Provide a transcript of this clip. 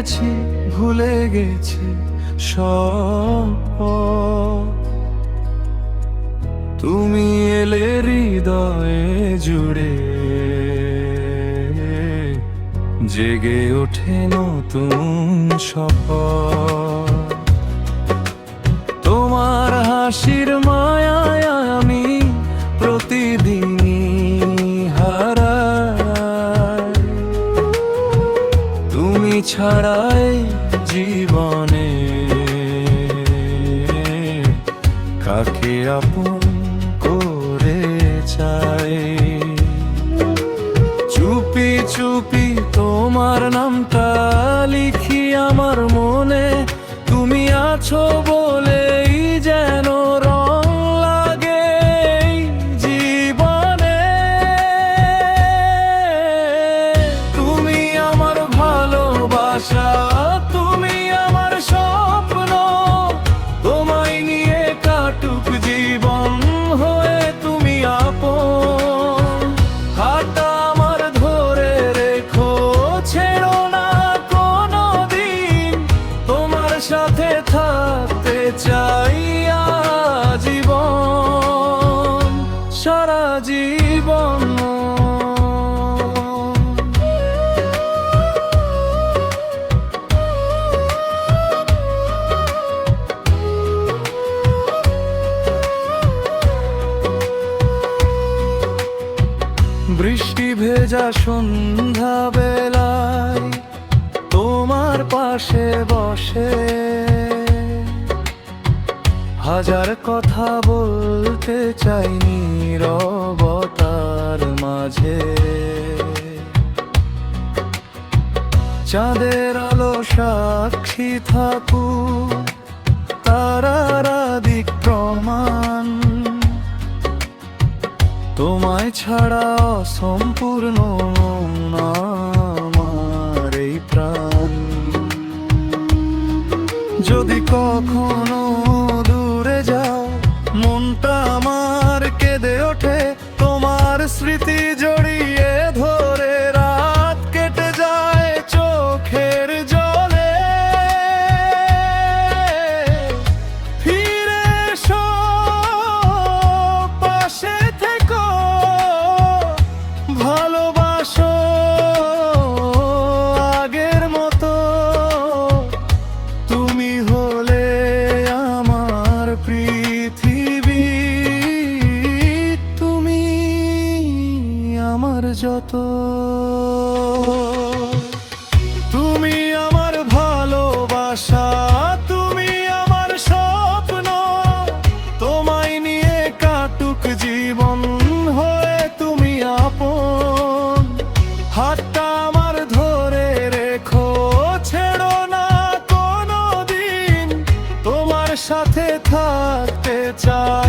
নিয়েছি, ভুলে গেছি সব। তুমি এলে হৃদয়ে জুড়ে, জেগে ওঠে নতুন শপথ। তোমার হাসির মায়ায় আমি প্রতিদিনই হারাই। তুমি ছাড়াই জীবনে কাকে আপন করে চাই। চুপি চুপি তোমার নামটা লিখি আমার মনে, তুমি আছো বলেই যেন রং লাগে জীবনে। তুমি আমার ভালোবাসা, তুমি আমার স্বপ্ন, তোমায় নিয়ে কাটুক জীবন হয়ে তুমি আপন। হাতটা আমার ধরে রেখো, ছেড়ো না কোনোদিন, তোমার সাথে থাকতে চাই আজীবন, সারা জীবন। বৃষ্টি ভেজা সন্ধ্যা বেলায় তোমার পাশে বসে, হাজার কথা বলতে চাই নীরবতার মাঝে। চাঁদের আলো সাক্ষী থাকুক, তারারা দিক প্রমাণ, তোমায় ছাড়া অসম্পূর্ণ আমার এই প্রাণ। যদি কখনো দূরে যাও, মনটা আমার কেঁদে ওঠে, তোমার স্মৃতি জড়িয়ে ধরে রাত কেটে যায় চোখের জলে। ফিরে এসো, পাশে থেকো, ভালোবাসো আগের মতো। তুমি হলে আমার পৃথিবী, তুমি আমার যত। তুমি আমার ভালোবাসা, তুমি আমার স্বপ্ন, তোমায় নিয়ে কাটুক জীবন হয়ে তুমি আপন। হাতটা আমার ধরে রেখো, ছেড়ো না কোনোদিন, তোমার সাথে থাকতে চাই।